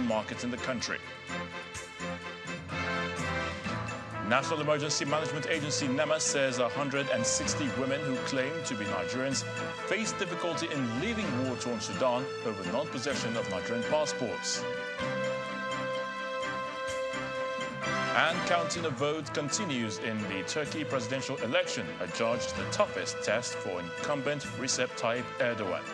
market in the country. National Emergency Management Agency NEMA says 160 women who claim to be Nigerians face difficulty in leaving war-torn Sudan over non-possession of Nigerian passports. And counting of votes continues in the Turkey presidential election, adjudged the toughest test for incumbent Recep Tayyip Erdogan.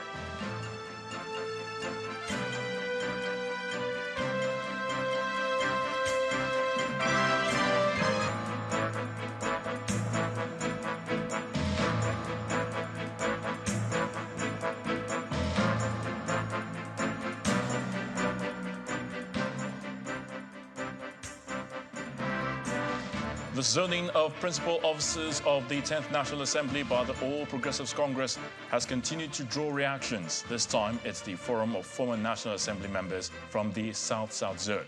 The zoning of principal officers of the 10th National Assembly by the All Progressives Congress has continued to draw reactions. This time, it's the Forum of Former National Assembly members from the South-South zone.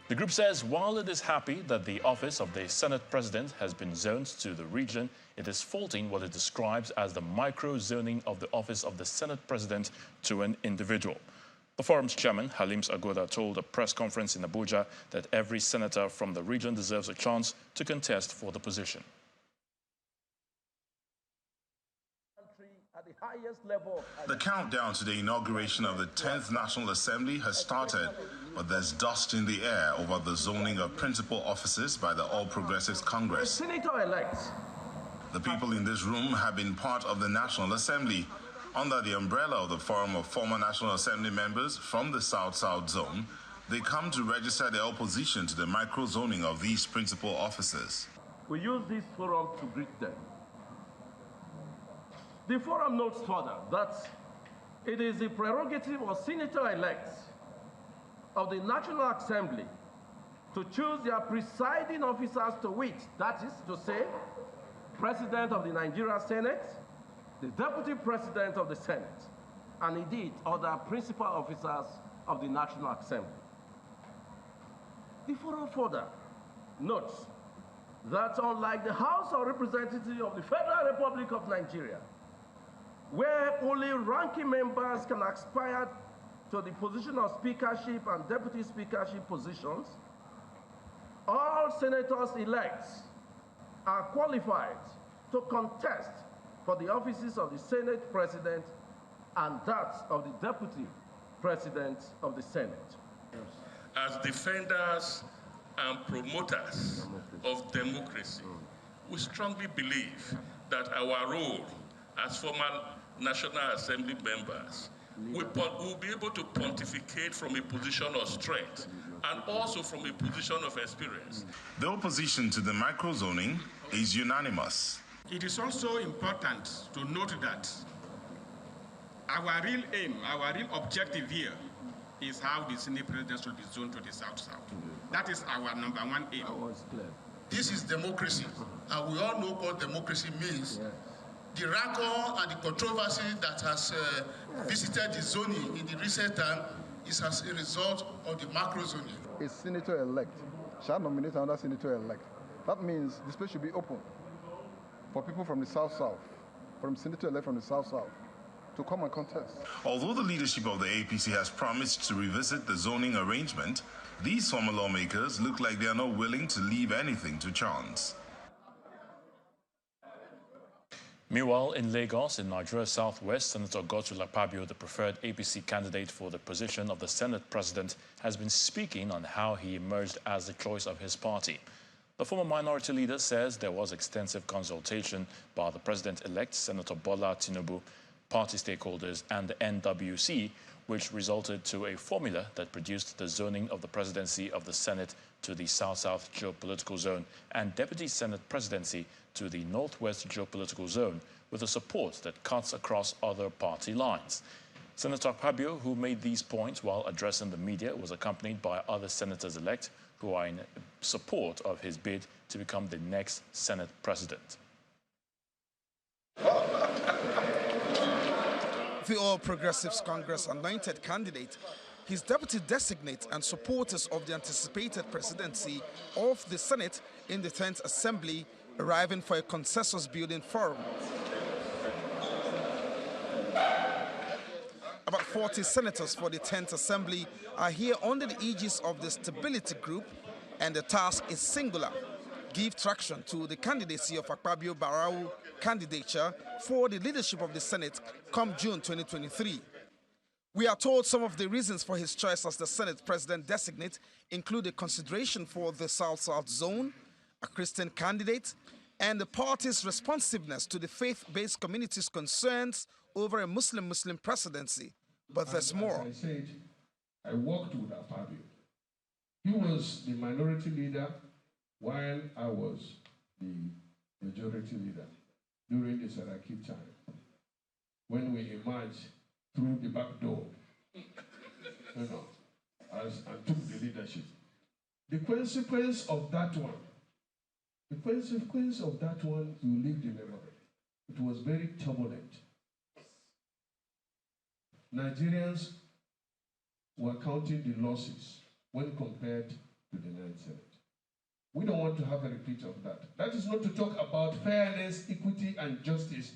The group says while it is happy that the office of the Senate President has been zoned to the region, it is faulting what it describes as the micro-zoning of the office of the Senate President to an individual. The forum's chairman, Halims Agoda, told a press conference in Abuja that every senator from the region deserves a chance to contest for the position. The countdown to the inauguration of the 10th National Assembly has started, but there's dust in the air over the zoning of principal offices by the All Progressives Congress. Senator-elect. The people in this room have been part of the National Assembly under the umbrella of the Forum of Former National Assembly members from the South-South zone. They come to register their opposition to the micro-zoning of these principal officers. We use this forum to greet them. The forum notes further that it is the prerogative of senator-elects of the National Assembly to choose their presiding officers to wit, that is to say, President of the Nigerian Senate, the Deputy President of the Senate, and indeed other principal officers of the National Assembly. The forum further notes that unlike the House of Representatives of the Federal Republic of Nigeria, where only ranking members can aspire to the position of speakership and deputy speakership positions, all senators-elects are qualified to contest for the offices of the Senate President and that of the Deputy President of the Senate. As defenders and promoters of democracy, we strongly believe that our role as former National Assembly members will be able to pontificate from a position of strength and also from a position of experience. The opposition to the microzoning is unanimous. It is also important to note that our real aim, our real objective here is how the Senate President should be zoned to the South-South. That is our number one aim. This is democracy, and we all know what democracy means. The rancor and the controversy that has visited the zoning in the recent time is as a result of the macro zoning. A senator-elect shall nominate another senator-elect. That means the space should be open for people from the South-South, from senator-elect from the South-South, to come and contest. Although the leadership of the APC has promised to revisit the zoning arrangement, these former lawmakers look like they are not willing to leave anything to chance. Meanwhile, in Lagos, in Nigeria's southwest, Senator Akpabio, the preferred APC candidate for the position of the Senate President, has been speaking on how he emerged as the choice of his party. The former minority leader says there was extensive consultation by the President-elect, Senator Bola Tinubu, party stakeholders, and the NWC, which resulted to a formula that produced the zoning of the presidency of the Senate to the South-South geopolitical zone and Deputy Senate presidency to the Northwest geopolitical zone, with a support that cuts across other party lines. Senator Akpabio, who made these points while addressing the media, was accompanied by other senators-elect who are in support of his bid to become the next Senate President. The All Progressives Congress anointed candidate, his deputy designate and supporters of the anticipated presidency of the Senate in the 10th Assembly arriving for a consensus building forum. About 40 senators for the 10th Assembly are here under the aegis of the Stability Group, and the task is singular: give traction to the candidacy of Akpabio Barau candidature for the leadership of the Senate come June 2023. We are told some of the reasons for his choice as the Senate President-designate include a consideration for the South-South zone, a Christian candidate, and the party's responsiveness to the faith-based community's concerns over a Muslim-Muslim presidency. But there's more. As I said, I worked with Akpabio. He was the minority leader while I was the majority leader during the SERAP time, when we emerged through the back door, and took the leadership. The consequence of that one, you live the memory. It was very turbulent. Nigerians were counting the losses when compared to the 9th Senate. We don't want to have a repeat of that. That is not to talk about fairness, equity, and justice.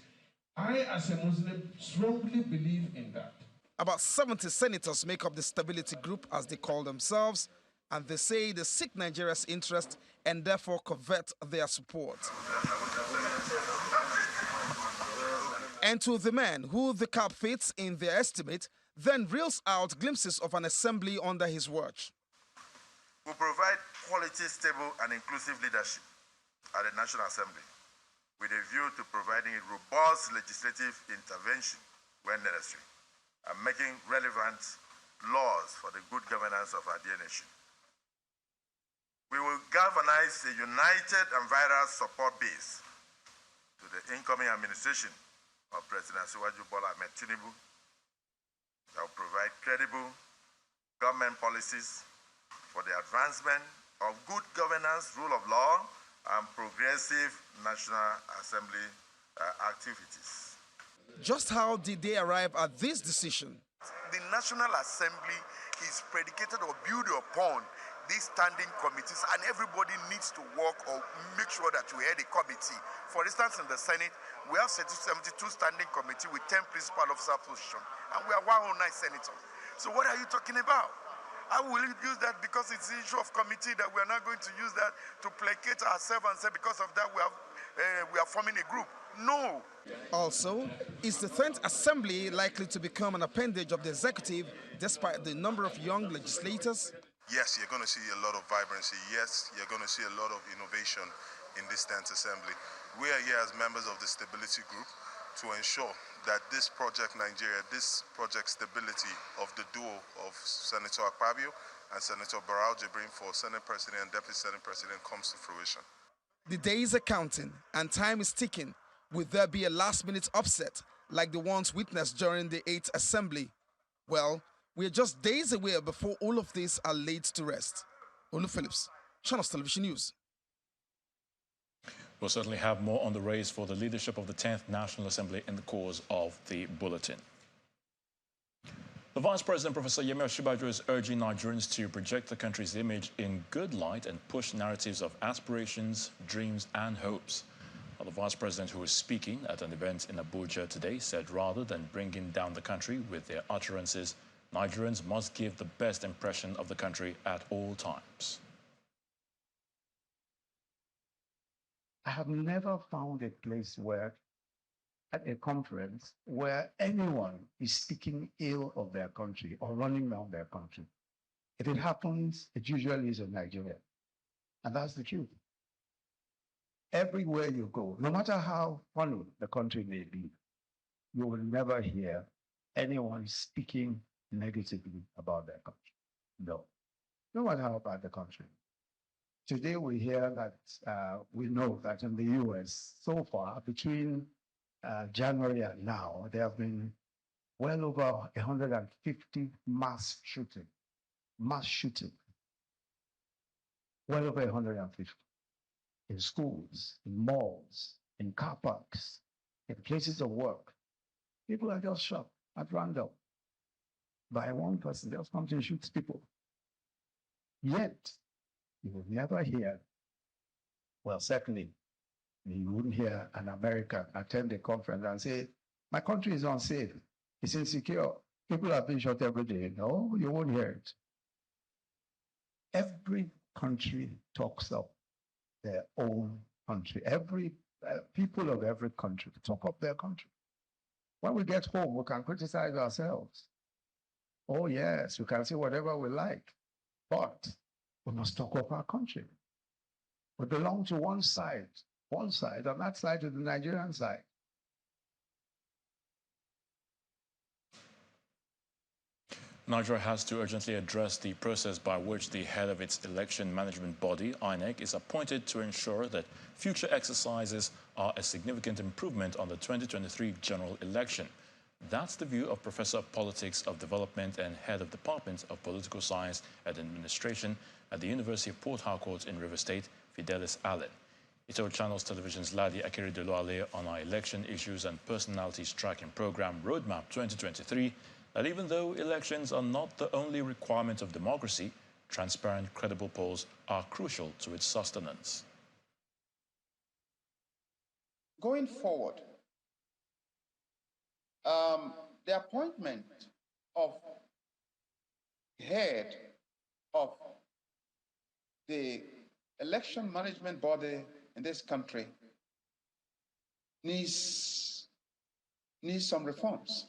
I, as a Muslim, strongly believe in that. About 70 senators make up the Stability Group, as they call themselves, and they say they seek Nigeria's interest and therefore covet their support. And to the man who the cap fits in their estimate, then reels out glimpses of an assembly under his watch. We provide quality, stable, and inclusive leadership at the National Assembly, with a view to providing a robust legislative intervention when necessary, and making relevant laws for the good governance of our dear nation. We will galvanize a united and viral support base to the incoming administration of President Asiwaju Bola Ahmed Tinubu that will provide credible government policies for the advancement of good governance, rule of law, and progressive National Assembly activities. Just how did they arrive at this decision? The National Assembly is predicated or built upon these standing committees, and everybody needs to work or make sure that you head a committee. For instance, in the Senate, we have 72 standing committee with 10 principal officer position, and we are 109 senators. So what are you talking about? I will use that because it's the issue of committee that we are not going to use that to placate ourselves and say because of that we are forming a group. No. Also, is the 10th Assembly likely to become an appendage of the executive despite the number of young legislators? Yes, you're going to see a lot of vibrancy. Yes, you're going to see a lot of innovation in this 10th Assembly. We are here as members of the Stability Group to ensure that this project Nigeria, this project stability of the duo of Senator Akpabio and Senator Barau Jibrin for Senate President and Deputy Senate President comes to fruition. The days are counting and time is ticking. Will there be a last-minute upset like the ones witnessed during the 8th Assembly? Well, we're just days away before all of these are laid to rest. Olu Phillips, Channels Television News. We'll certainly have more on the race for the leadership of the 10th National Assembly in the course of the bulletin. The Vice President, Professor Yemi Osinbajo, is urging Nigerians to project the country's image in good light and push narratives of aspirations, dreams, and hopes. The Vice President, who was speaking at an event in Abuja today, said rather than bringing down the country with their utterances, Nigerians must give the best impression of the country at all times. I have never found a place where, at a conference, where anyone is speaking ill of their country or running down their country. If it happens, it usually is in Nigeria. And that's the truth. Everywhere you go, no matter how funny the country may be, you will never hear anyone speaking negatively about their country. No. No matter how bad the country. Today we hear that we know that in the US, so far, between January and now, there have been well over 150 mass shooting. Well over 150. In schools, in malls, in car parks, in places of work. People are just shot at random by one person, just comes and shoots people. Yet, you will never hear, well, certainly, you wouldn't hear an American attend a conference and say, my country is unsafe, it's insecure, People are being shot every day. No, you won't hear it. Every country talks of their own country. Every people of every country talk of their country. When we get home, we can criticize ourselves. Oh yes, we can say whatever we like, but we must talk of our country. We belong to one side, and that side is the Nigerian side. Nigeria has to urgently address the process by which the head of its election management body, INEC, is appointed to ensure that future exercises are a significant improvement on the 2023 general election. That's the view of Professor of Politics of Development and Head of Department of Political Science and Administration at the University of Port Harcourt in River State, Fidelis Allen. He told Channels Television's Ladi Akeredoluale on our election issues and personalities tracking program Roadmap 2023 that even though elections are not the only requirement of democracy, transparent, credible polls are crucial to its sustenance. Going forward, the appointment of head of the election management body in this country needs some reforms.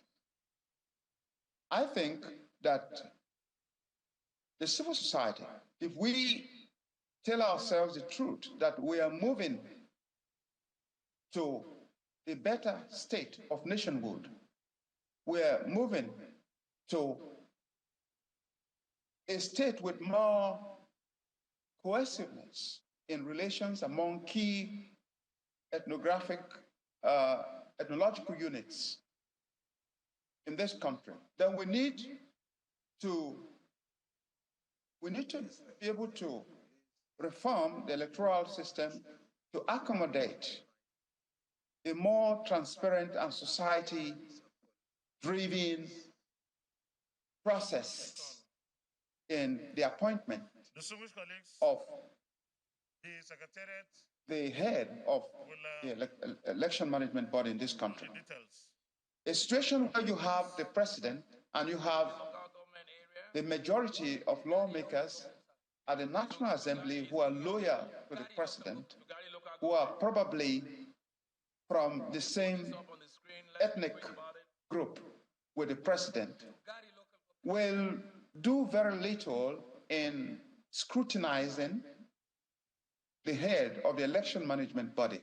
I think that the civil society, if we tell ourselves the truth that we are moving to a better state of nationhood, we are moving to a state with more cohesiveness in relations among key ethnological units in this country, then we need to be able to reform the electoral system to accommodate a more transparent and society-driven process in the appointment of the head of the election management body in this country. A situation where you have the president and you have the majority of lawmakers at the National Assembly who are loyal to the president, who are probably from the same ethnic group with the president, will do very little in scrutinizing the head of the election management body.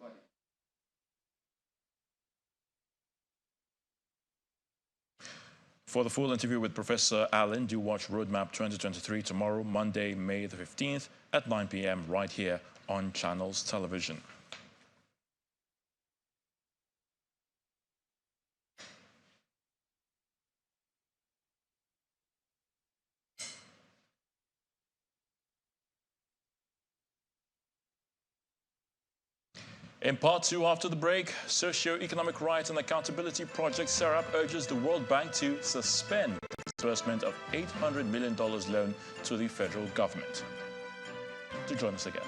For the full interview with Professor Allen, do watch Roadmap 2023 tomorrow, Monday, May the 15th at 9 p.m. right here on Channels Television. In part two, after the break, Socio-Economic Rights and Accountability Project SERAP urges the World Bank to suspend the disbursement of $800 million loan to the federal government. Do join us again.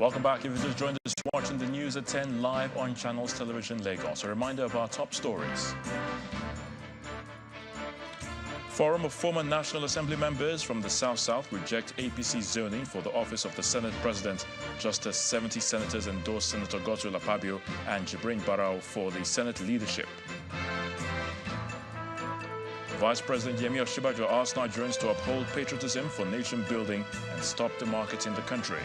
Welcome back. If you just joined us, watching the news at 10 live on Channels Television Lagos. A reminder of our top stories. Forum of former National Assembly members from the South reject APC zoning for the office of the Senate President. Just as 70 senators endorsed Senator Akpabio and Jibrin Barau for the Senate leadership. Vice President Yemi Osinbajo asked Nigerians to uphold patriotism for nation building and stop demarcating the country.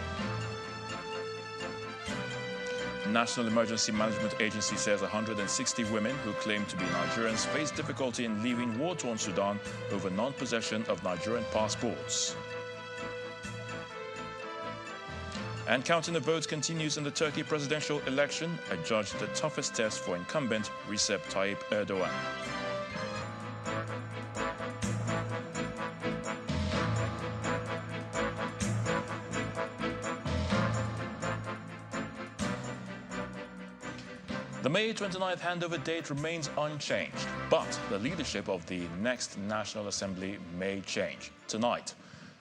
National Emergency Management Agency says 160 women who claim to be Nigerians face difficulty in leaving war-torn Sudan over non-possession of Nigerian passports. And counting the votes continues in the Turkey presidential election, adjudged the toughest test for incumbent Recep Tayyip Erdogan. The May 29th handover date remains unchanged, but the leadership of the next National Assembly may change. Tonight,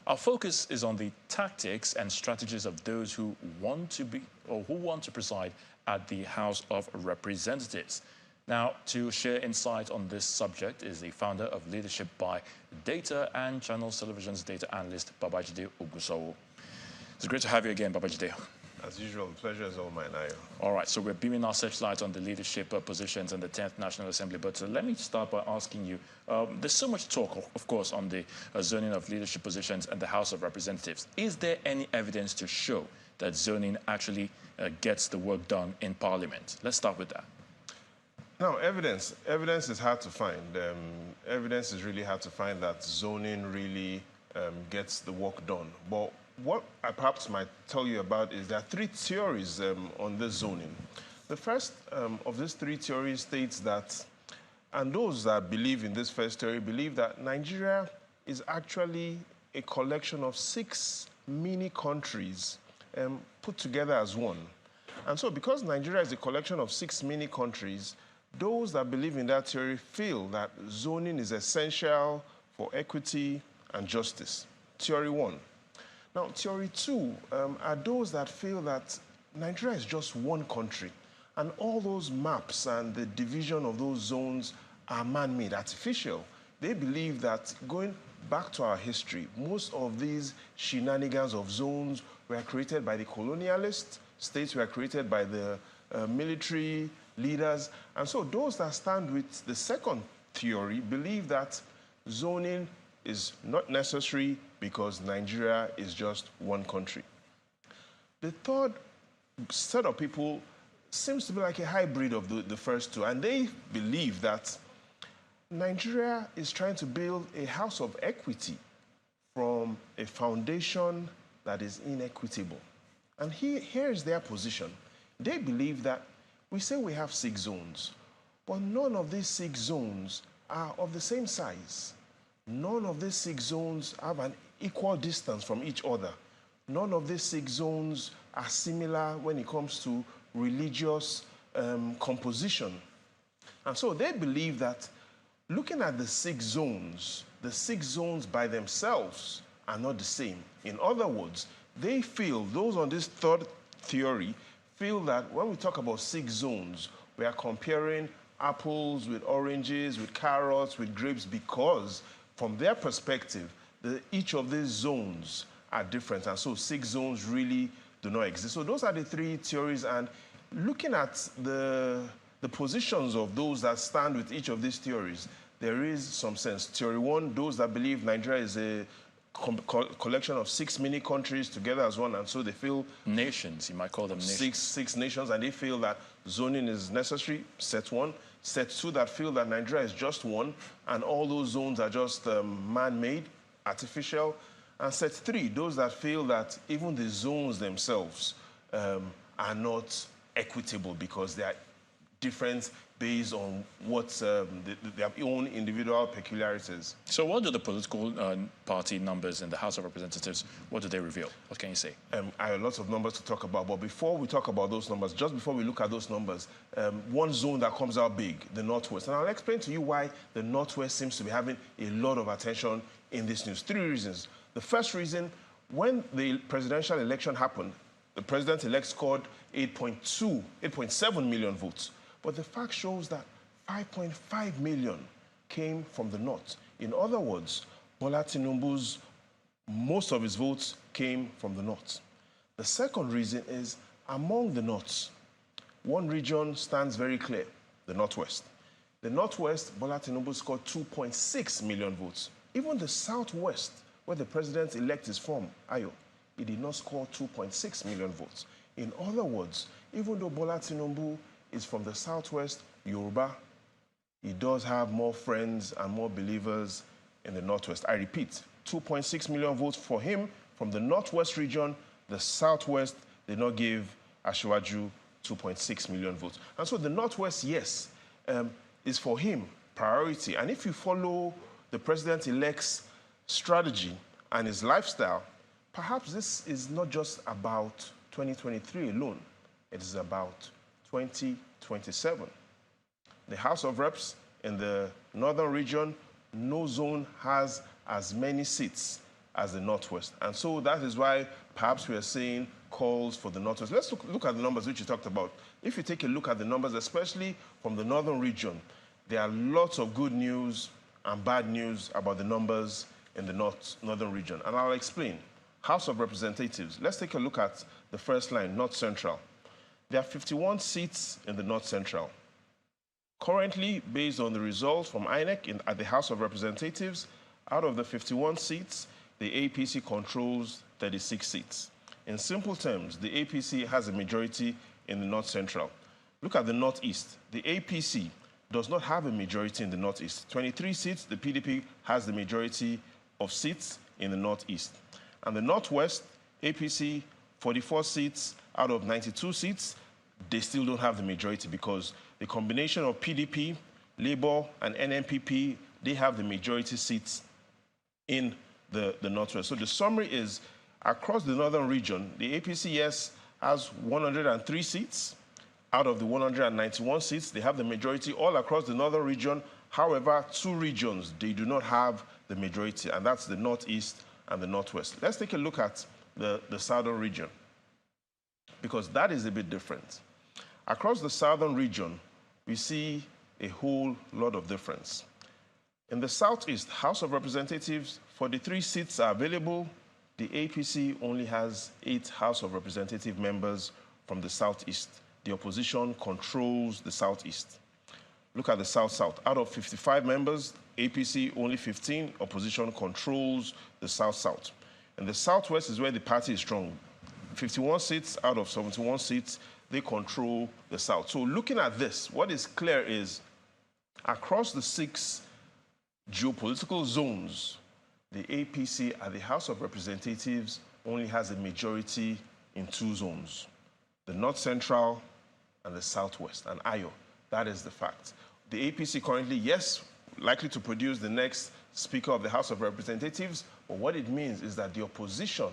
our focus is on the tactics and strategies of those who want to preside at the House of Representatives. Now, to share insight on this subject is the founder of Leadership by Data and Channels Television's data analyst, Babajide Ogusowo. It's great to have you again, Babajide. As usual, the pleasure is all mine, Ayo. All right, so we're beaming our searchlight on the leadership positions in the 10th National Assembly. But let me start by asking you, there's so much talk, of course, on the zoning of leadership positions in the House of Representatives. Is there any evidence to show that zoning actually gets the work done in Parliament? Let's start with that. No, evidence is hard to find. Evidence is really hard to find that zoning really gets the work done. But what I perhaps might tell you about is there are three theories on this zoning. The first of these three theories states that, and those that believe in this first theory believe that Nigeria is actually a collection of 6 mini countries put together as one. And so because Nigeria is a collection of 6 mini countries, those that believe in that theory feel that zoning is essential for equity and justice. Theory one. Now, theory two are those that feel that Nigeria is just one country, and all those maps and the division of those zones are man-made, artificial. They believe that going back to our history, most of these shenanigans of zones were created by the colonialists, states were created by the military leaders, and so those that stand with the second theory believe that zoning is not necessary because Nigeria is just one country. The third set of people seems to be like a hybrid of the first two, and they believe that Nigeria is trying to build a house of equity from a foundation that is inequitable. And here's their position. They believe that we say we have 6 zones, but none of these 6 zones are of the same size. None of these 6 zones have an equal distance from each other. None of these 6 zones are similar when it comes to religious composition. And so they believe that looking at the 6 zones by themselves are not the same. In other words, they feel, those on this third theory, feel that when we talk about 6 zones, we are comparing apples with oranges, with carrots, with grapes, because from their perspective, each of these zones are different, and so 6 zones really do not exist. So those are the 3 theories, and looking at the positions of those that stand with each of these theories, there is some sense. Theory 1, those that believe Nigeria is a collection of 6 mini countries together as one, and so they feel... Nations, you might call them nations. 6 nations, and they feel that zoning is necessary, set 1. Set 2 that feel that Nigeria is just one, and all those zones are just man-made, artificial. And set 3, those that feel that even the zones themselves are not equitable because they are different based on what their own individual peculiarities. So what do the political party numbers in the House of Representatives, what do they reveal? What can you say? I have lots of numbers to talk about, but before we talk about those numbers, just before we look at those numbers, one zone that comes out big, the Northwest. And I'll explain to you why the Northwest seems to be having a lot of attention in this news. 3 reasons. The first reason, when the presidential election happened, the president-elect scored 8.7 million votes. But the fact shows that 5.5 million came from the North. In other words, Bola Tinubu's, most of his votes came from the North. The second reason is, among the Norths, one region stands very clear, the Northwest. The Northwest, Bola Tinubu scored 2.6 million votes. Even the Southwest, where the president-elect is from, Ayo, he did not score 2.6 million votes. In other words, even though Bola Tinubu is from the Southwest, Yoruba, he does have more friends and more believers in the Northwest. I repeat, 2.6 million votes for him from the Northwest region. The Southwest did not give Asiwaju 2.6 million votes. And so the Northwest, yes, is for him priority. And if you follow the president-elect's strategy and his lifestyle, perhaps this is not just about 2023 alone. It is about 20, 27. The House of Reps in the northern region, no zone has as many seats as the Northwest. And so that is why perhaps we are seeing calls for the Northwest. Let's look at the numbers which you talked about. If you take a look at the numbers, especially from the northern region, there are lots of good news and bad news about the numbers in the northern region. And I'll explain. House of Representatives. Let's take a look at the first line, North Central. There are 51 seats in the North Central. Currently, based on the results from INEC at the House of Representatives, out of the 51 seats, the APC controls 36 seats. In simple terms, the APC has a majority in the North Central. Look at the Northeast. The APC does not have a majority in the Northeast. 23 seats, the PDP has the majority of seats in the Northeast. And the Northwest, APC, 44 seats out of 92 seats, they still don't have the majority because the combination of PDP, Labour, and NNPP, they have the majority seats in the Northwest. So the summary is, across the northern region, the APC, yes, has 103 seats. Out of the 191 seats, they have the majority all across the northern region. However, two regions, they do not have the majority, and that's the Northeast and the Northwest. Let's take a look at the southern region, because that is a bit different. Across the southern region, we see a whole lot of difference. In the Southeast, House of Representatives, 43 seats are available. The APC only has 8 House of Representative members from the Southeast. The opposition controls the Southeast. Look at the South-South. Out of 55 members, APC only 15, opposition controls the South-South. And the Southwest is where the party is strong. 51 seats out of 71 seats, they control the South. So looking at this, what is clear is across the 6 geopolitical zones, the APC at the House of Representatives only has a majority in 2 zones, the North Central and the Southwest, and Ayo. That is the fact. The APC currently, yes, likely to produce the next Speaker of the House of Representatives, but what it means is that the opposition,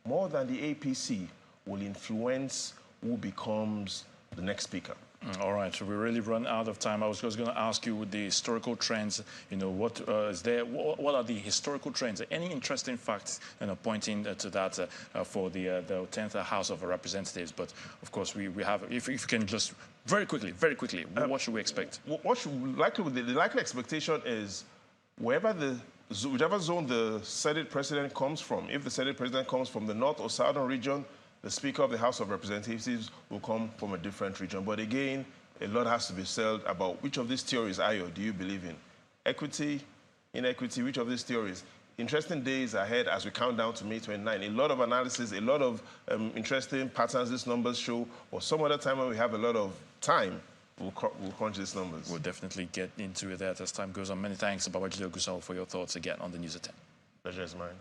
more than the APC, will influence who becomes the next Speaker. All right, so we really run out of time. I was just going to ask you with the historical trends, what is there? What are the historical trends? Any interesting facts, pointing to that for the 10th House of Representatives? But of course, we have. If you can just very quickly, what should we expect? The likely expectation is whichever zone the Senate President comes from. If the Senate President comes from the North or Southern region, the Speaker of the House of Representatives will come from a different region. But again, a lot has to be said about which of these theories, Ayo, do you believe in? Equity, inequity, which of these theories? Interesting days ahead as we count down to May 29. A lot of analysis, a lot of interesting patterns these numbers show. Or some other time when we have a lot of time, we'll crunch these numbers. We'll definitely get into that as time goes on. Many thanks, Babajide Gusau, for your thoughts again on the News at 10. Pleasure is mine.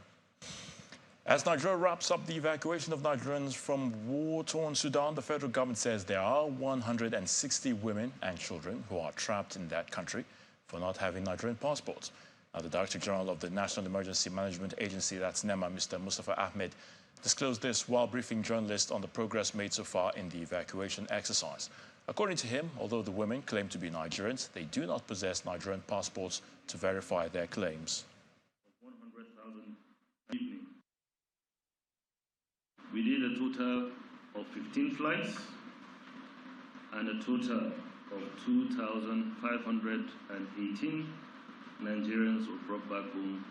As Nigeria wraps up the evacuation of Nigerians from war-torn Sudan, the federal government says there are 160 women and children who are trapped in that country for not having Nigerian passports. Now, the Director General of the National Emergency Management Agency, that's NEMA, Mr. Mustafa Ahmed, disclosed this while briefing journalists on the progress made so far in the evacuation exercise. According to him, although the women claim to be Nigerians, they do not possess Nigerian passports to verify their claims. 100,000 evening. We did a total of 15 flights and a total of 2,518 Nigerians were brought back home,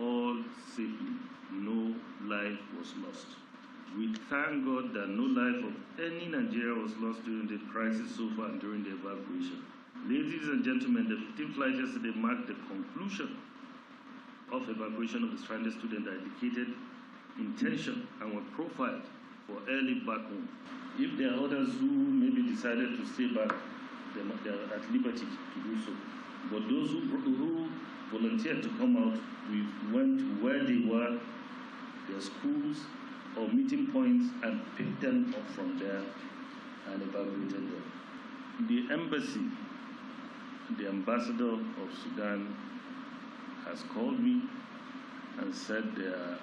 all safely. No life was lost. We thank God that no life of any Nigerian was lost during the crisis so far and during the evacuation. Ladies and gentlemen, the 15 flights yesterday marked the conclusion of evacuation of the stranded students that indicated intention and were profiled for early back home. If there are others who maybe decided to stay back, they are at liberty to do so. But those who volunteered to come out, we went to where they were, their schools or meeting points, and picked them up from there and evacuated them. The embassy, the ambassador of Sudan has called me and said there are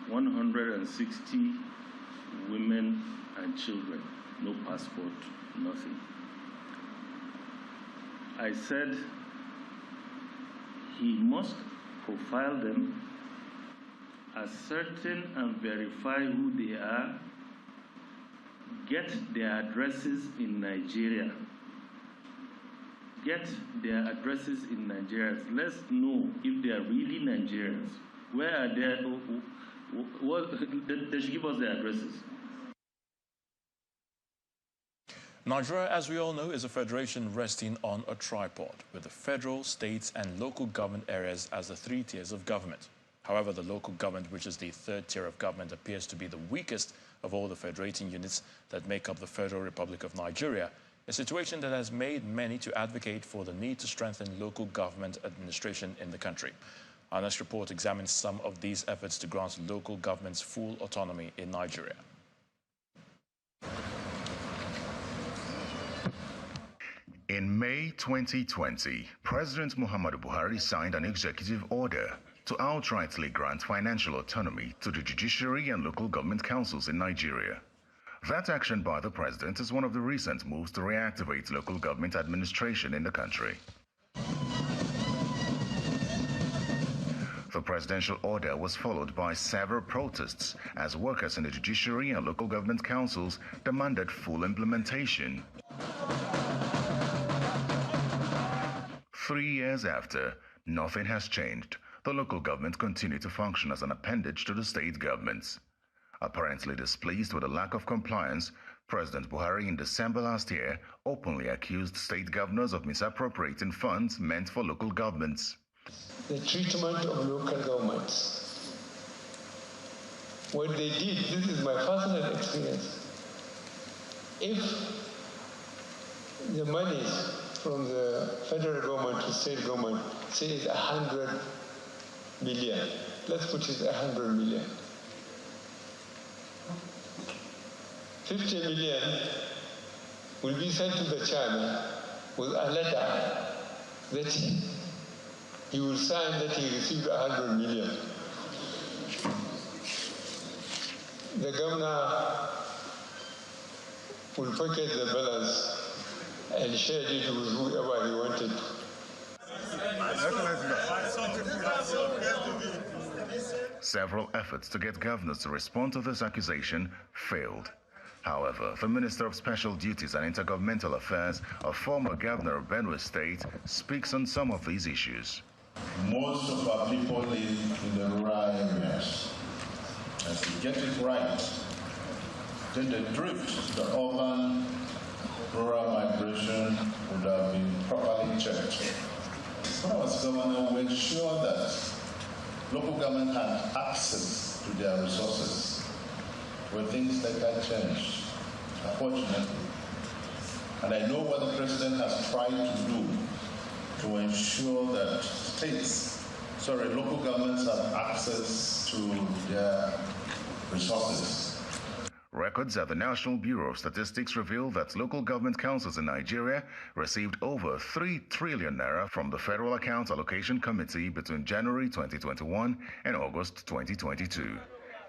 160 women and children, no passport, nothing. I said he must profile them, ascertain and verify who they are, get their addresses in Nigeria. Get their addresses in Nigeria. Let's know if they are really Nigerians. Where are they? They should give us their addresses. Nigeria, as we all know, is a federation resting on a tripod, with the federal, states and local government areas as the three tiers of government. However, the local government, which is the third tier of government, appears to be the weakest of all the federating units that make up the Federal Republic of Nigeria, a situation that has made many to advocate for the need to strengthen local government administration in the country. Our next report examines some of these efforts to grant local governments full autonomy in Nigeria. In May 2020, President Muhammadu Buhari signed an executive order to outrightly grant financial autonomy to the judiciary and local government councils in Nigeria. That action by the president is one of the recent moves to reactivate local government administration in the country. The presidential order was followed by several protests as workers in the judiciary and local government councils demanded full implementation. 3 years after, nothing has changed. The local government continue to function as an appendage to the state governments. Apparently displeased with the lack of compliance, President Buhari in December last year openly accused state governors of misappropriating funds meant for local governments. The treatment of local governments. What they did, this is my personal experience. If the monies from the federal government to state government, say it's 100 million. Let's put it 100 million. 50 million will be sent to the chairman with a letter that he will sign that he received 100 million. The governor will pocket the balance and share it with whoever he wanted. Several efforts to get governors to respond to this accusation failed. However, the Minister of Special Duties and Intergovernmental Affairs, a former governor of Benue State, speaks on some of these issues. Most of our people live in the rural areas. As we get it right, then the drift, the urban rural migration would have been properly checked. When I was governor, we ensured that local government had access to their resources, where things like that changed, unfortunately. And I know what the president has tried to do to ensure that local governments have access to their resources. Records at the National Bureau of Statistics reveal that local government councils in Nigeria received over 3 trillion naira from the Federal Account Allocation Committee between January 2021 and August 2022.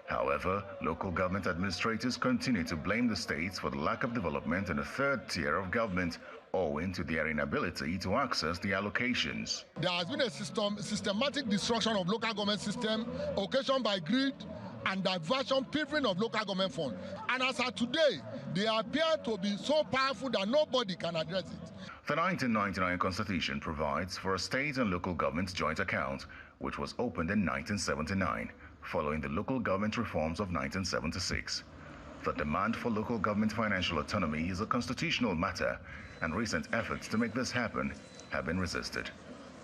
However, local government administrators continue to blame the states for the lack of development in the third tier of government, owing to their inability to access the allocations. There has been a systematic destruction of local government system occasioned by greed and diversion, pilfering of local government funds. And as of today, they appear to be so powerful that nobody can address it. The 1999 Constitution provides for a state and local government joint account, which was opened in 1979, following the local government reforms of 1976. The demand for local government financial autonomy is a constitutional matter, and recent efforts to make this happen have been resisted.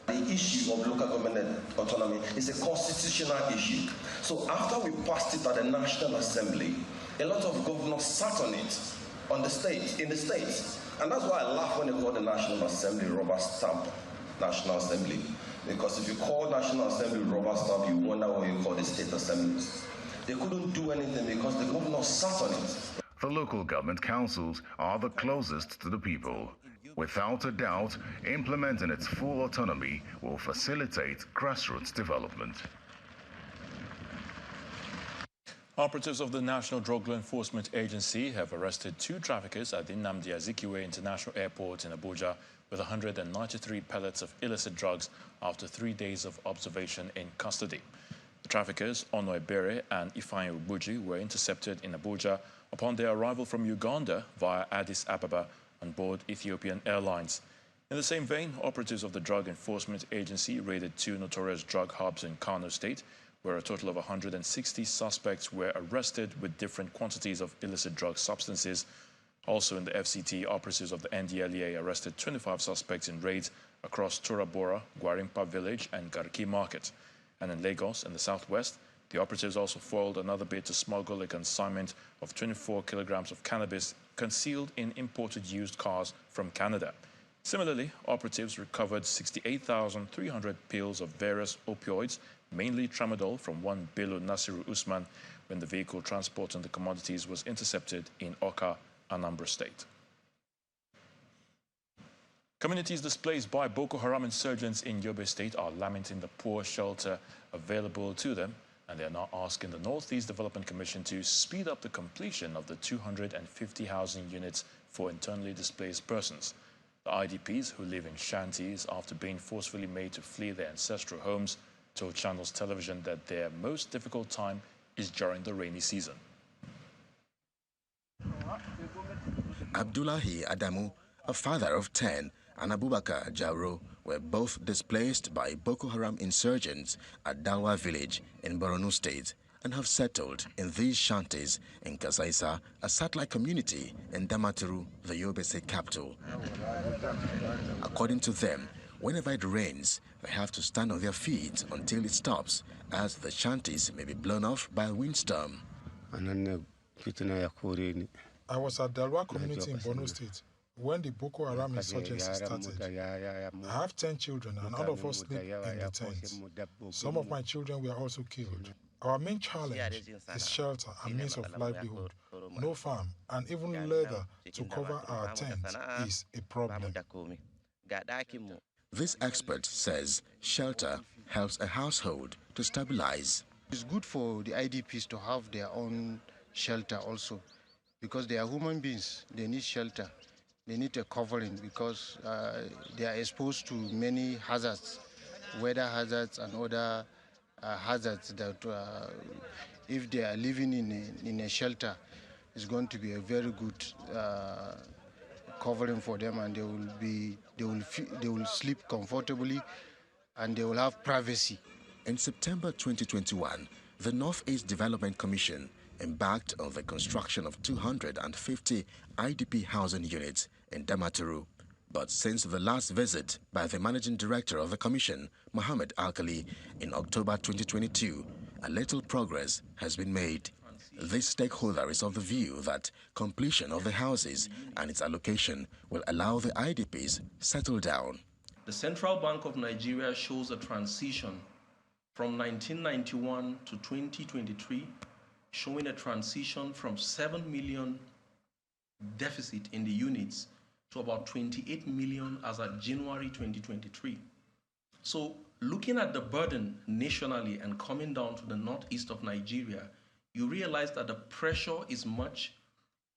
The issue of local government autonomy is a constitutional issue. So after we passed it at the National Assembly, a lot of governors sat on it in the states. And that's why I laugh when they call the National Assembly rubber stamp National Assembly. Because if you call National Assembly rubber stamp, you wonder what you call the state assemblies. They couldn't do anything because the governors sat on it. The local government councils are the closest to the people. Without a doubt, implementing its full autonomy will facilitate grassroots development. Operatives of the National Drug Law Enforcement Agency have arrested 2 traffickers at the Nnamdi Azikiwe International Airport in Abuja with 193 pellets of illicit drugs after 3 days of observation in custody. The traffickers, Ono Ebere and Ifeanyi Ubuji, were intercepted in Abuja upon their arrival from Uganda via Addis Ababa on board Ethiopian Airlines. In the same vein, operatives of the Drug Enforcement Agency raided 2 notorious drug hubs in Kano State, where a total of 160 suspects were arrested with different quantities of illicit drug substances. Also in the FCT, operatives of the NDLEA arrested 25 suspects in raids across Torabora, Gwarimpa Village and Garki Market. And in Lagos, in the southwest, the operatives also foiled another bid to smuggle a consignment of 24 kilograms of cannabis concealed in imported used cars from Canada. Similarly, operatives recovered 68,300 pills of various opioids, mainly tramadol, from one Bello Nasiru Usman when the vehicle transporting the commodities was intercepted in Oka, Anambra State. Communities displaced by Boko Haram insurgents in Yobe State are lamenting the poor shelter available to them, and they are now asking the Northeast Development Commission to speed up the completion of the 250 housing units for internally displaced persons. The IDPs, who live in shanties after being forcefully made to flee their ancestral homes, told Channels Television that their most difficult time is during the rainy season. Abdullahi Adamu, a father of 10, and Abubakar Jauro were both displaced by Boko Haram insurgents at Dalwa village in Borno State and have settled in these shanties in Kasaisa, a satellite community in Damaturu, the Yobe State capital. According to them, whenever it rains, they have to stand on their feet until it stops, as the shanties may be blown off by a windstorm. I was at Dalwa community in Borno State when the Boko Haram insurgency started. I have 10 children and all of us sleep in the tents. Some of my children were also killed. Our main challenge is shelter and means of livelihood. No farm and even leather to cover our tent is a problem. This expert says shelter helps a household to stabilize. It's good for the IDPs to have their own shelter also, because they are human beings. They need shelter. They need a covering because they are exposed to many hazards, weather hazards and other hazards that if they are living in a shelter, it's going to be a very good covering for them, and they will sleep comfortably and they will have privacy. In September 2021, the Northeast Development Commission embarked on the construction of 250 IDP housing units in Damaturu. But since the last visit by the managing director of the commission, Mohammed Alkali, in October 2022, a little progress has been made. This stakeholder is of the view that completion of the houses and its allocation will allow the IDPs settle down. The Central Bank of Nigeria shows a transition from 1991 to 2023, showing a transition from 7 million deficit in the units to about 28 million as of January 2023. So looking at the burden nationally and coming down to the northeast of Nigeria, you realize that the pressure is much,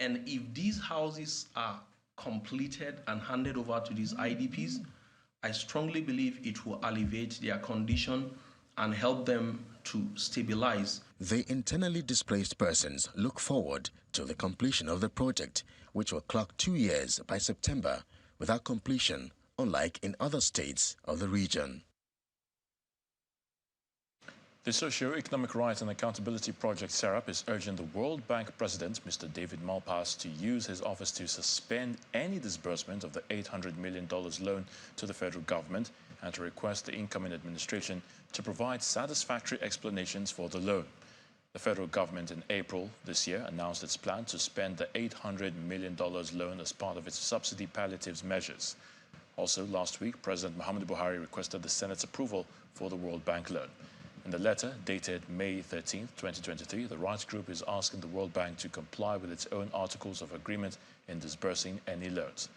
and if these houses are completed and handed over to these IDPs, I strongly believe it will alleviate their condition and help them to stabilize. The internally displaced persons look forward to the completion of the project, which will clock 2 years by September, without completion, unlike in other states of the region. The Socio-Economic Rights and Accountability Project SERAP is urging the World Bank President, Mr. David Malpass, to use his office to suspend any disbursement of the $800 million loan to the federal government and to request the incoming administration to provide satisfactory explanations for the loan. The federal government in April this year announced its plan to spend the $800 million loan as part of its subsidy palliatives measures. Also last week, President Muhammadu Buhari requested the Senate's approval for the World Bank loan. In the letter, dated May 13, 2023, the rights group is asking the World Bank to comply with its own articles of agreement in disbursing any loans.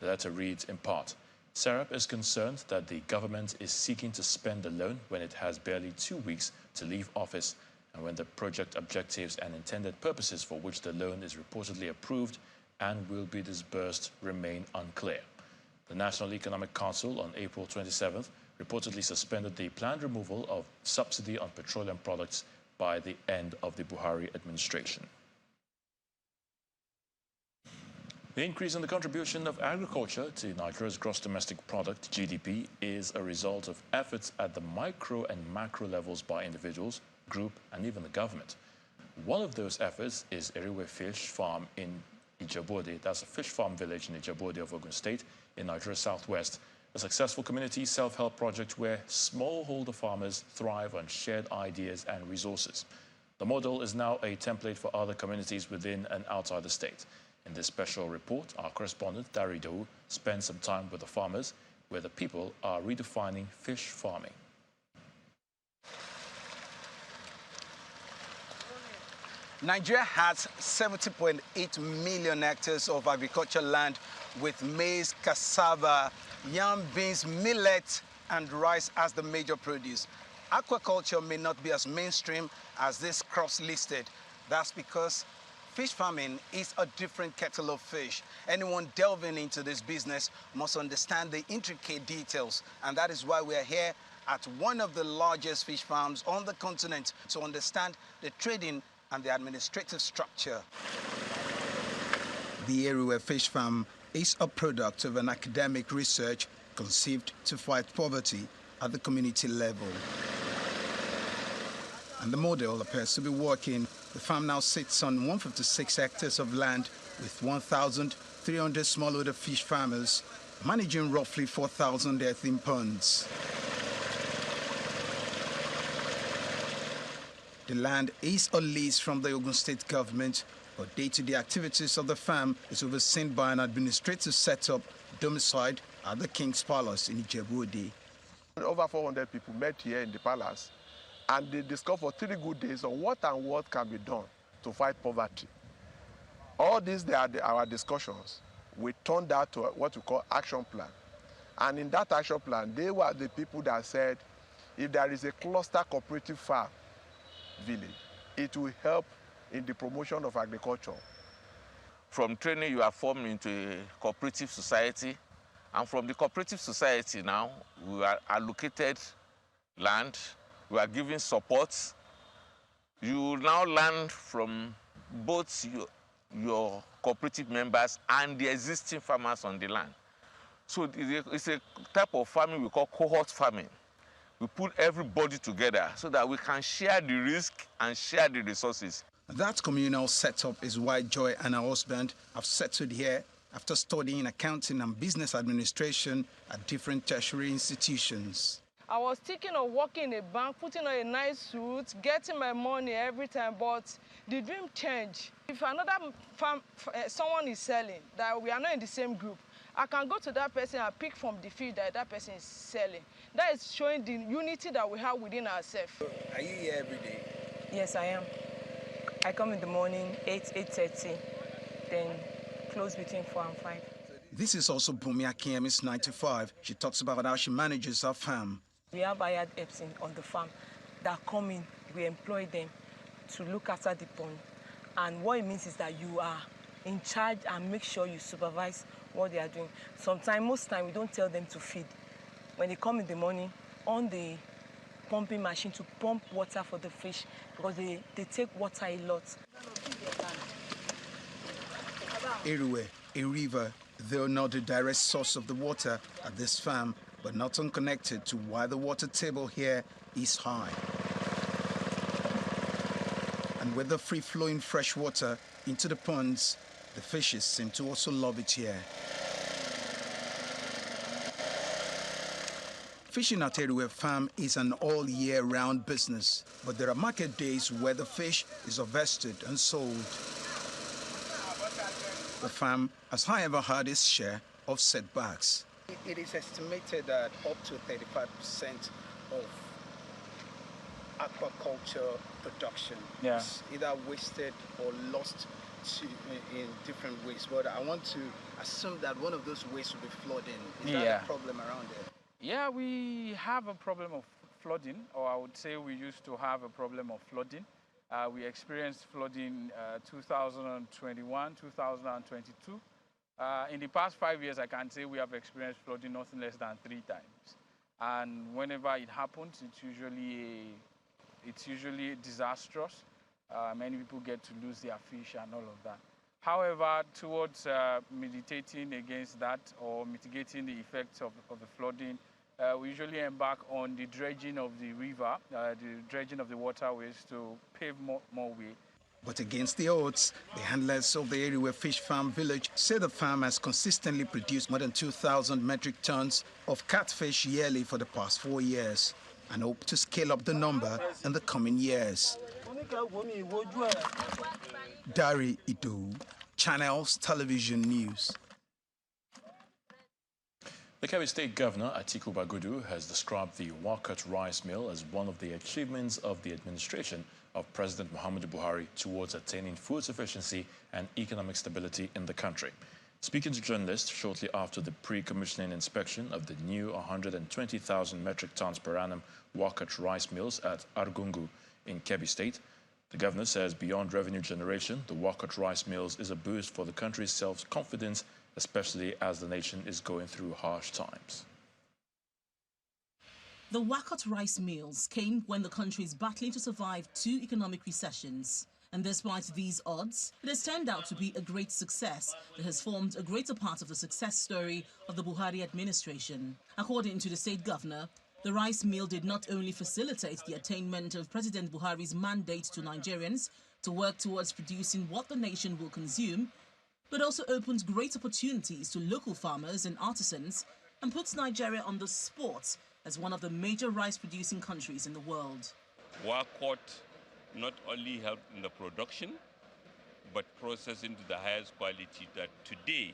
The letter reads in part, SERAP is concerned that the government is seeking to spend the loan when it has barely 2 weeks to leave office and when the project objectives and intended purposes for which the loan is reportedly approved and will be disbursed remain unclear. The National Economic Council on April 27th reportedly suspended the planned removal of subsidy on petroleum products by the end of the Buhari administration. The increase in the contribution of agriculture to Nigeria's gross domestic product, GDP, is a result of efforts at the micro and macro levels by individuals, group, and even the government. One of those efforts is Eriwe Fish Farm in Ijebode. That's a fish farm village in Ijebode of Ogun State in Nigeria's southwest. A successful community self-help project where smallholder farmers thrive on shared ideas and resources. The model is now a template for other communities within and outside the state. In this special report, our correspondent, Darido, spent some time with the farmers, where the people are redefining fish farming. Nigeria has 70.8 million hectares of agricultural land with maize, cassava, yam, beans, millet, and rice as the major produce. Aquaculture may not be as mainstream as these crops listed. That's because fish farming is a different kettle of fish. Anyone delving into this business must understand the intricate details, and that is why we are here at one of the largest fish farms on the continent to understand the trading and the administrative structure. The Eriwe Fish Farm is a product of an academic research conceived to fight poverty at the community level. And the model appears to be working. The farm now sits on 156 hectares of land with 1,300 smallholder fish farmers, managing roughly 4,000 earthen ponds. The land is a lease from the Ogun State government, but day-to-day activities of the farm is overseen by an administrative setup domiciled at the King's Palace in Ijebode. Over 400 people met here in the palace, and they discussed for 3 good days on what and what can be done to fight poverty. All these, they are our discussions. We turned that to what we call action plan. And in that action plan, they were the people that said, if there is a cluster cooperative farm village, it will help in the promotion of agriculture. From training, you are formed into a cooperative society. And from the cooperative society now, we are allocated land. We are giving support. You now learn from both your cooperative members and the existing farmers on the land. So it's a type of farming we call cohort farming. We put everybody together so that we can share the risk and share the resources. That communal setup is why Joy and her husband have settled here after studying accounting and business administration at different tertiary institutions. I was thinking of working in a bank, putting on a nice suit, getting my money every time, but the dream changed. If another someone is selling, that we are not in the same group, I can go to that person and pick from the fish that person is selling. That is showing the unity that we have within ourselves. Are you here every day? Yes, I am. I come in the morning, 8:30, then close between 4 and 5. This is also Bumi Akiemi's 95. She talks about how she manages her farm. We have hired helps on the farm that come in, we employ them to look after the pond. And what it means is that you are in charge and make sure you supervise what they are doing. Sometimes, most time, we don't tell them to feed. When they come in the morning, on the pumping machine to pump water for the fish, because they take water a lot. Eriwe, a river, though not the direct source of the water at this farm, but not unconnected to why the water table here is high. And with the free-flowing fresh water into the ponds, the fishes seem to also love it here. Fishing at Eriwe Farm is an all-year-round business, but there are market days where the fish is harvested and sold. The farm has, however, had its share of setbacks. It is estimated that up to 35% of aquaculture production is either wasted or lost in different ways. But I want to assume that one of those ways will be flooding. Is that a problem around there? Yeah, we have a problem of flooding, or I would say we used to have a problem of flooding. We experienced flooding 2021, 2022. In the past 5 years, I can say we have experienced flooding nothing less than 3 times. And whenever it happens, it's usually disastrous. Many people get to lose their fish and all of that. However, towards meditating against that or mitigating the effects of the flooding, we usually embark on the dredging of the river, the dredging of the waterways to pave more way. But against the odds, the handlers of the Eriwe Fish Farm village say the farm has consistently produced more than 2,000 metric tons of catfish yearly for the past 4 years and hope to scale up the number in the coming years. Dari Idu, Channels Television News. The Kebbi State Governor, Atiku Bagudu, has described the Wakot rice mill as one of the achievements of the administration of President Muhammadu Buhari towards attaining food sufficiency and economic stability in the country. Speaking to journalists shortly after the pre-commissioning inspection of the new 120,000 metric tons per annum Wakot rice mills at Argungu in Kebbi State, the governor says beyond revenue generation, the Wakot rice mills is a boost for the country's self-confidence, especially as the nation is going through harsh times. The Wakot rice mills came when the country is battling to survive 2 economic recessions. And despite these odds, it has turned out to be a great success that has formed a greater part of the success story of the Buhari administration. According to the state governor, the rice mill did not only facilitate the attainment of President Buhari's mandate to Nigerians to work towards producing what the nation will consume, but also opened great opportunities to local farmers and artisans and puts Nigeria on the spot as one of the major rice-producing countries in the world. Wakot not only helped in the production, but processing to the highest quality that today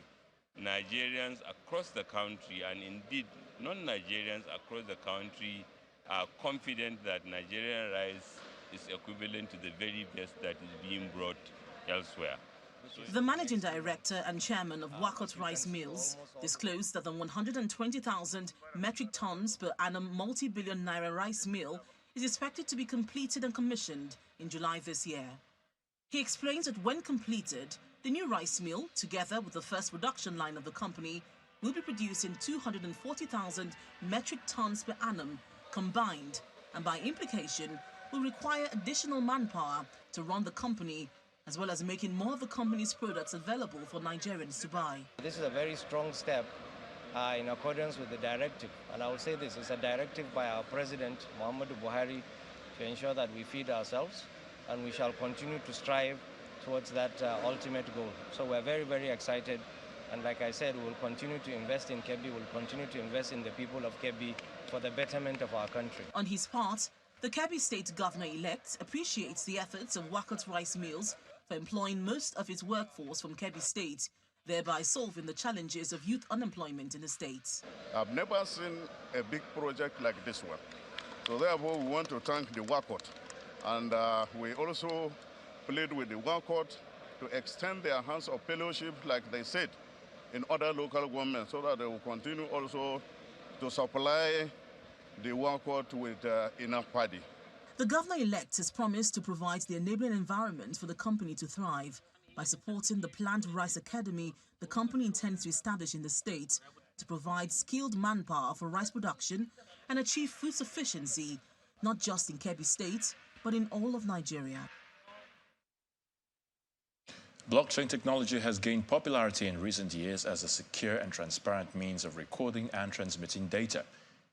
Nigerians across the country, and indeed non-Nigerians across the country, are confident that Nigerian rice is equivalent to the very best that is being brought elsewhere. The managing director and chairman of Wakot Rice Mills disclosed that the 120,000 metric tons per annum multi-billion naira rice mill is expected to be completed and commissioned in July this year. He explains that when completed, the new rice mill, together with the first production line of the company, will be producing 240,000 metric tons per annum combined, and by implication will require additional manpower to run the company, as well as making more of the company's products available for Nigerians to buy. This is a very strong step in accordance with the directive. And I will say this, it's a directive by our President, Muhammadu Buhari, to ensure that we feed ourselves, and we shall continue to strive towards that ultimate goal. So we're very, very excited. And like I said, we'll continue to invest in Kebbi, we'll continue to invest in the people of Kebbi for the betterment of our country. On his part, the Kebbi State Governor-elect appreciates the efforts of Wakot Rice Mills for employing most of its workforce from Kebbi State, thereby solving the challenges of youth unemployment in the state. I've never seen a big project like this one. So therefore, we want to thank the Wakot. And we also plead with the Wakot to extend their hands of fellowship, like they said, in other local governments, so that they will continue also to supply the Wakot with enough paddy. The governor-elect has promised to provide the enabling environment for the company to thrive by supporting the planned rice academy the company intends to establish in the state to provide skilled manpower for rice production and achieve food sufficiency, not just in Kebbi State, but in all of Nigeria. Blockchain technology has gained popularity in recent years as a secure and transparent means of recording and transmitting data.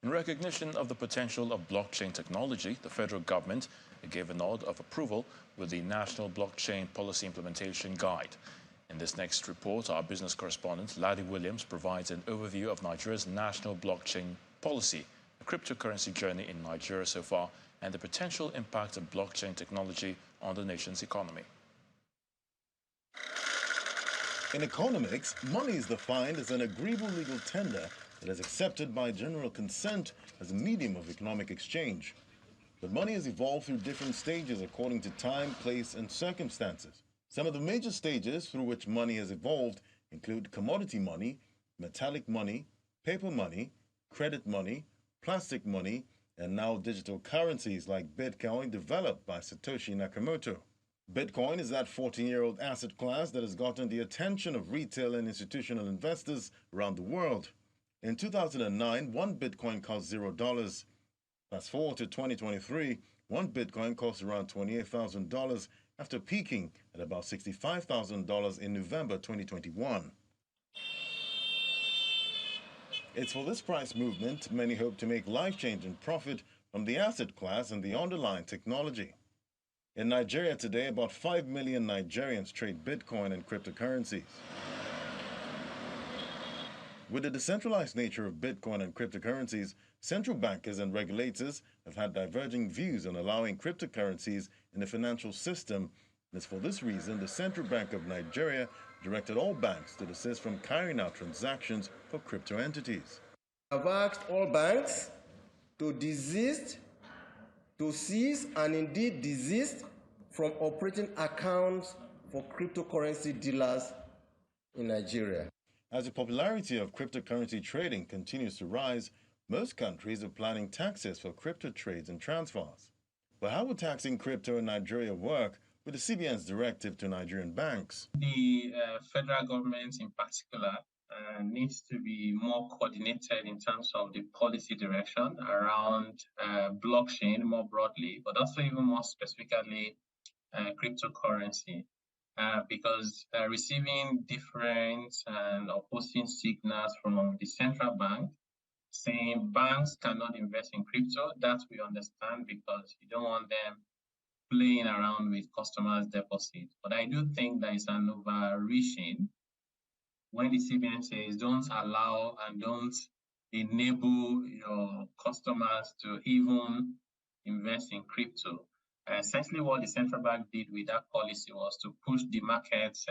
In recognition of the potential of blockchain technology, the federal government gave a nod of approval with the National Blockchain Policy Implementation Guide. In this next report, our business correspondent, Laddie Williams, provides an overview of Nigeria's national blockchain policy, the cryptocurrency journey in Nigeria so far, and the potential impact of blockchain technology on the nation's economy. In economics, money is defined as an agreeable legal tender that is accepted by general consent as a medium of economic exchange. But money has evolved through different stages according to time, place, and circumstances. Some of the major stages through which money has evolved include commodity money, metallic money, paper money, credit money, plastic money, and now digital currencies like Bitcoin developed by Satoshi Nakamoto. Bitcoin is that 14-year-old asset class that has gotten the attention of retail and institutional investors around the world. In 2009, one Bitcoin cost $0. Fast forward to 2023, one Bitcoin costs around $28,000 after peaking at about $65,000 in November 2021. It's for this price movement many hope to make life-changing profit from the asset class and the underlying technology. In Nigeria today, about 5 million Nigerians trade Bitcoin and cryptocurrencies. With the decentralized nature of Bitcoin and cryptocurrencies, central bankers and regulators have had diverging views on allowing cryptocurrencies in the financial system. And it's for this reason the Central Bank of Nigeria directed all banks to desist from carrying out transactions for crypto entities. I've asked all banks to desist, to cease and indeed desist from operating accounts for cryptocurrency dealers in Nigeria. As the popularity of cryptocurrency trading continues to rise, most countries are planning taxes for crypto trades and transfers. But how would taxing crypto in Nigeria work with the CBN's directive to Nigerian banks? The federal government in particular needs to be more coordinated in terms of the policy direction around blockchain more broadly, but also even more specifically cryptocurrency. Because receiving different and opposing signals from the central bank saying banks cannot invest in crypto, that we understand because you don't want them playing around with customers' deposits. But I do think there is an overreaching when the CBN says don't allow and don't enable your customers to even invest in crypto. Essentially, what the central bank did with that policy was to push the markets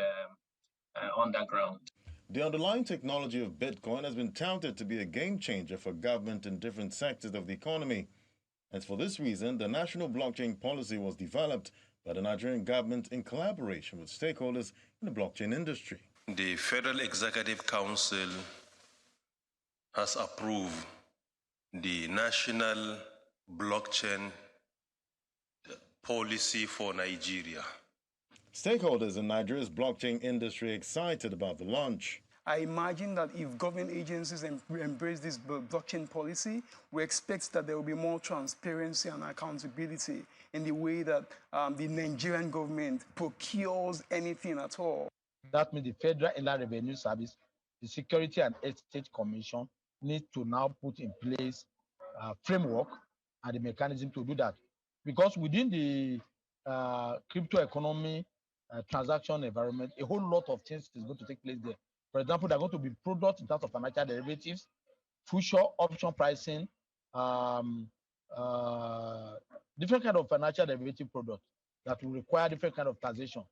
underground. The underlying technology of Bitcoin has been touted to be a game changer for government in different sectors of the economy. And for this reason, the national blockchain policy was developed by the Nigerian government in collaboration with stakeholders in the blockchain industry. The Federal Executive Council has approved the national blockchain policy for Nigeria. Stakeholders in Nigeria's blockchain industry are excited about the launch. I imagine that if government agencies embrace this blockchain policy, we expect that there will be more transparency and accountability in the way that the Nigerian government procures anything at all. That means the Federal Inland Revenue Service, the Security and Estate Commission need to now put in place a framework and the mechanism to do that. Because within the crypto economy transaction environment, a whole lot of things is going to take place there. For example, there are going to be products in terms of financial derivatives, future option pricing, different kind of financial derivative products that will require different kind of taxation.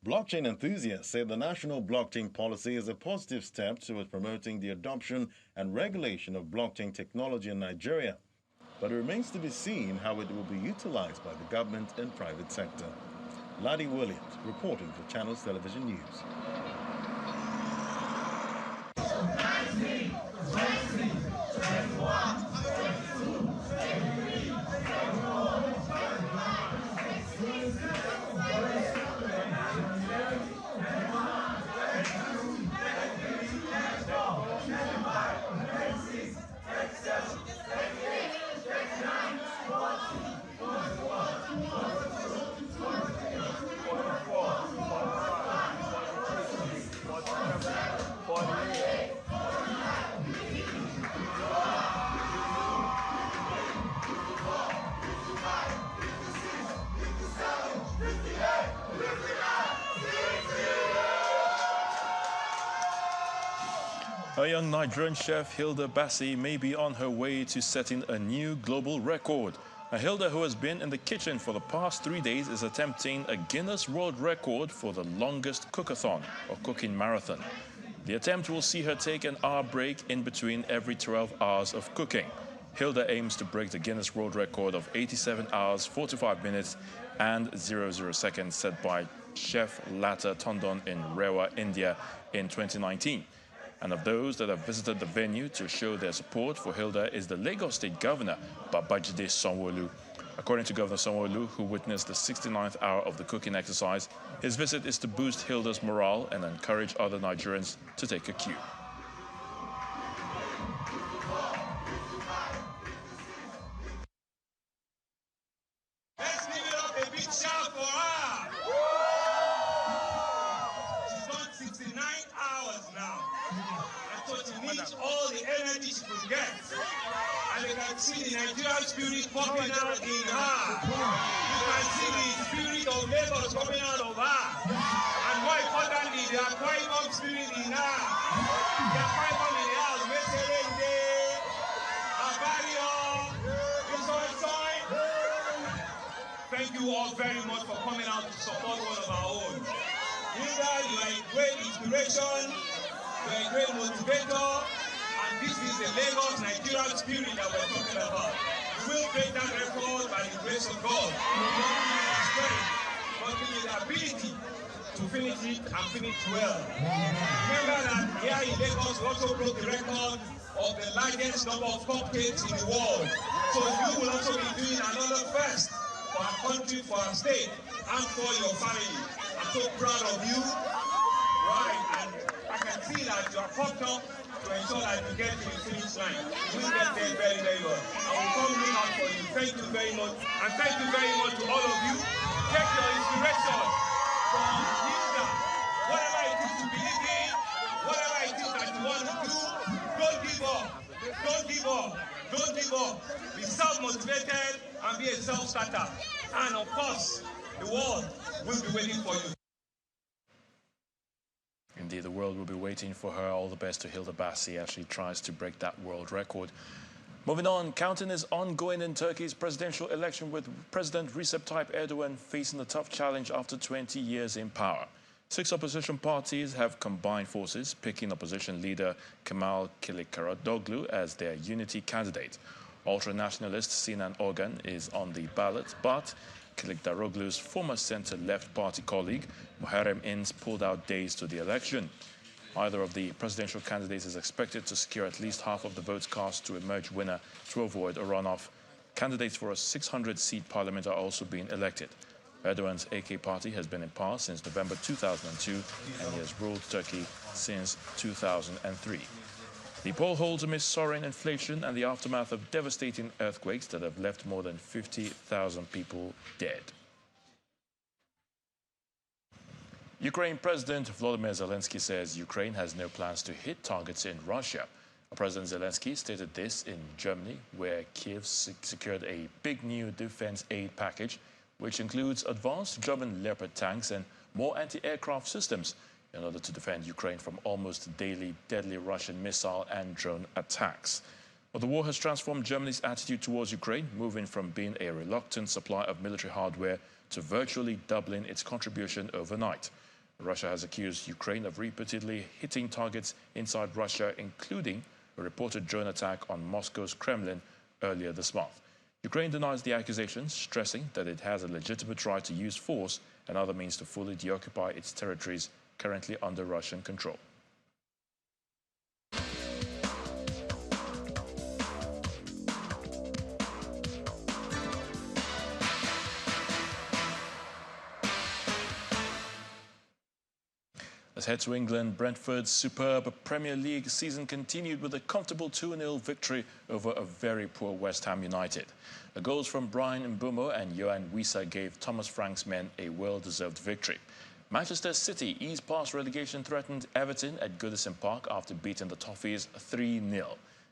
Blockchain enthusiasts say the national blockchain policy is a positive step towards promoting the adoption and regulation of blockchain technology in Nigeria. But it remains to be seen how it will be utilized by the government and private sector. Laddie Williams, reporting for Channels Television News. A young Nigerian chef, Hilda Bassi, may be on her way to setting a new global record. Hilda, who has been in the kitchen for the past 3 days, is attempting a Guinness World Record for the longest cookathon, or cooking marathon. The attempt will see her take an hour break in between every 12 hours of cooking. Hilda aims to break the Guinness World Record of 87 hours, 45 minutes and 00 seconds set by Chef Lata Tondon in Rewa, India in 2019. And of those that have visited the venue to show their support for Hilda is the Lagos State Governor, Babajide Sanwo-Olu. According to Governor Sanwo-Olu, who witnessed the 69th hour of the cooking exercise, his visit is to boost Hilda's morale and encourage other Nigerians to take a cue. Let's give it up a big shout for her. She's done 69 hours now. And so she needs all the energy she could get. And you can see the Nigerian spirit popping out in her. You can see the spirit of Lagos coming out of her. And more importantly, the Akpabio spirit in her. The Akpabio in the house, Meserende, Akpabio, thank you all very much for coming out to support one of our own. Hilda, you are a great inspiration, you are a great motivator, and this is the Lagos Nigerian spirit that we're talking about. We will break that record by the grace of God. Not with the strength, but with the ability to finish it and finish well. Remember that here in Lagos, we also broke the record of the largest number of cupcakes in the world. So you will also be doing another first for our country, for our state, and for your family. I'm so proud of you. Right, and I can see that you are pumped up to ensure that you get to the finish line. You will get there very, very well. I will come look out for you. Thank you very much. And thank you very much to all of you. Take your inspiration from Hilda. Whatever it is you believe in, whatever it is that you want to do, don't give up. Don't give up. Don't give up. Be self-motivated and be a self-starter. And of course, the world will be waiting for you. Indeed, the world will be waiting for her. All the best to Hilda Bassi as she tries to break that world record. Moving on, counting is ongoing in Turkey's presidential election, with President Recep Tayyip Erdogan facing a tough challenge after 20 years in power. 6 opposition parties have combined forces, picking opposition leader Kemal Kılıçdaroğlu as their unity candidate. Ultra-nationalist Sinan Ogan is on the ballot, but Kılıçdaroğlu's former centre-left party colleague Muharrem İnce pulled out days to the election. Either of the presidential candidates is expected to secure at least half of the votes cast to emerge winner to avoid a runoff. Candidates for a 600-seat parliament are also being elected. Erdogan's AK party has been in power since November 2002, and he has ruled Turkey since 2003. The poll holds amidst soaring inflation and the aftermath of devastating earthquakes that have left more than 50,000 people dead. Ukraine President Volodymyr Zelensky says Ukraine has no plans to hit targets in Russia. President Zelensky stated this in Germany, where Kiev secured a big new defense aid package, which includes advanced German Leopard tanks and more anti-aircraft systems in order to defend Ukraine from almost daily deadly Russian missile and drone attacks. But the war has transformed Germany's attitude towards Ukraine, moving from being a reluctant supplier of military hardware to virtually doubling its contribution overnight. Russia has accused Ukraine of repeatedly hitting targets inside Russia, including a reported drone attack on Moscow's Kremlin earlier this month. Ukraine denies the accusations, stressing that it has a legitimate right to use force and other means to fully deoccupy its territories currently under Russian control. Let's head to England. Brentford's superb Premier League season continued with a comfortable 2-0 victory over a very poor West Ham United. The goals from Brian Mbeumo and Yohan Wissa gave Thomas Frank's men a well-deserved victory. Manchester City eased past relegation-threatened Everton at Goodison Park after beating the Toffees 3-0.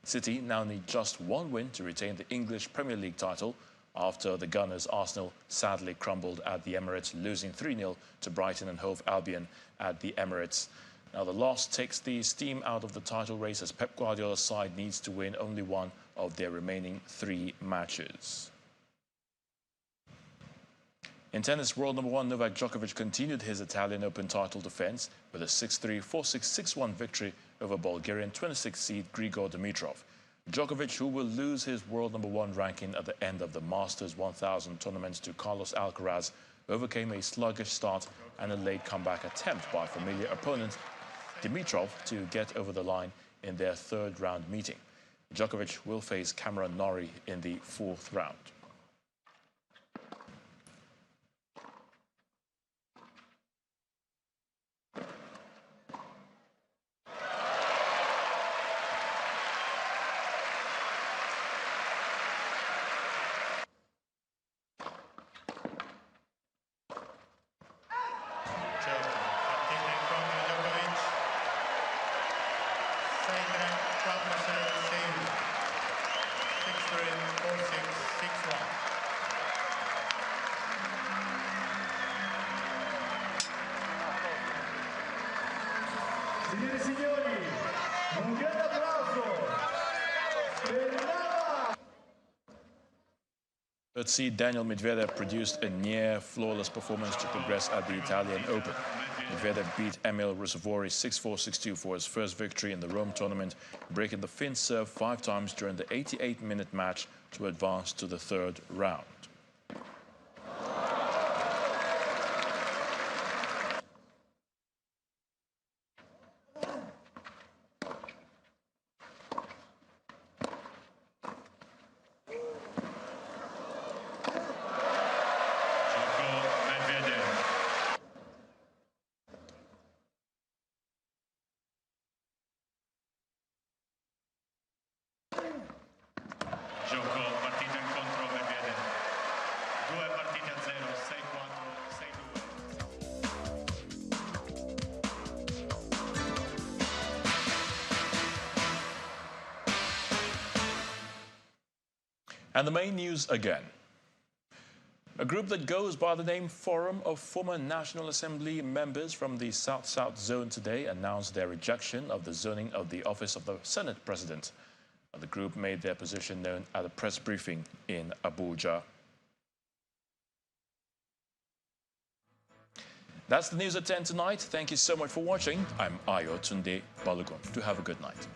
City now need just one win to retain the English Premier League title after the Gunners' Arsenal sadly crumbled at the Emirates, losing 3-0 to Brighton and Hove Albion at the Emirates. Now the loss takes the steam out of the title race, as Pep Guardiola's side needs to win only one of their remaining 3 matches. In tennis, world number 1 Novak Djokovic continued his Italian Open title defense with a 6-3, 4-6, 6-1 victory over Bulgarian 26th seed Grigor Dimitrov. Djokovic, who will lose his world number 1 ranking at the end of the Masters 1000 tournament to Carlos Alcaraz, overcame a sluggish start and a late comeback attempt by familiar opponent Dimitrov to get over the line in their third-round meeting. Djokovic will face Cameron Norrie in the fourth round. Signore e signori, un grande applauso per Nava! Third seed Daniel Medvedev produced a near-flawless performance to progress at the Italian Open. Medvedev beat Emil Rusevori 6-4, 6-2 for his first victory in the Rome tournament, breaking the Finn serve 5 times during the 88-minute match to advance to the third round. And the main news again. A group that goes by the name Forum of Former National Assembly members from the South-South Zone today announced their rejection of the zoning of the office of the Senate President. The group made their position known at a press briefing in Abuja. That's the news at 10 tonight. Thank you so much for watching. I'm Ayo Tunde Balogun. Do have a good night.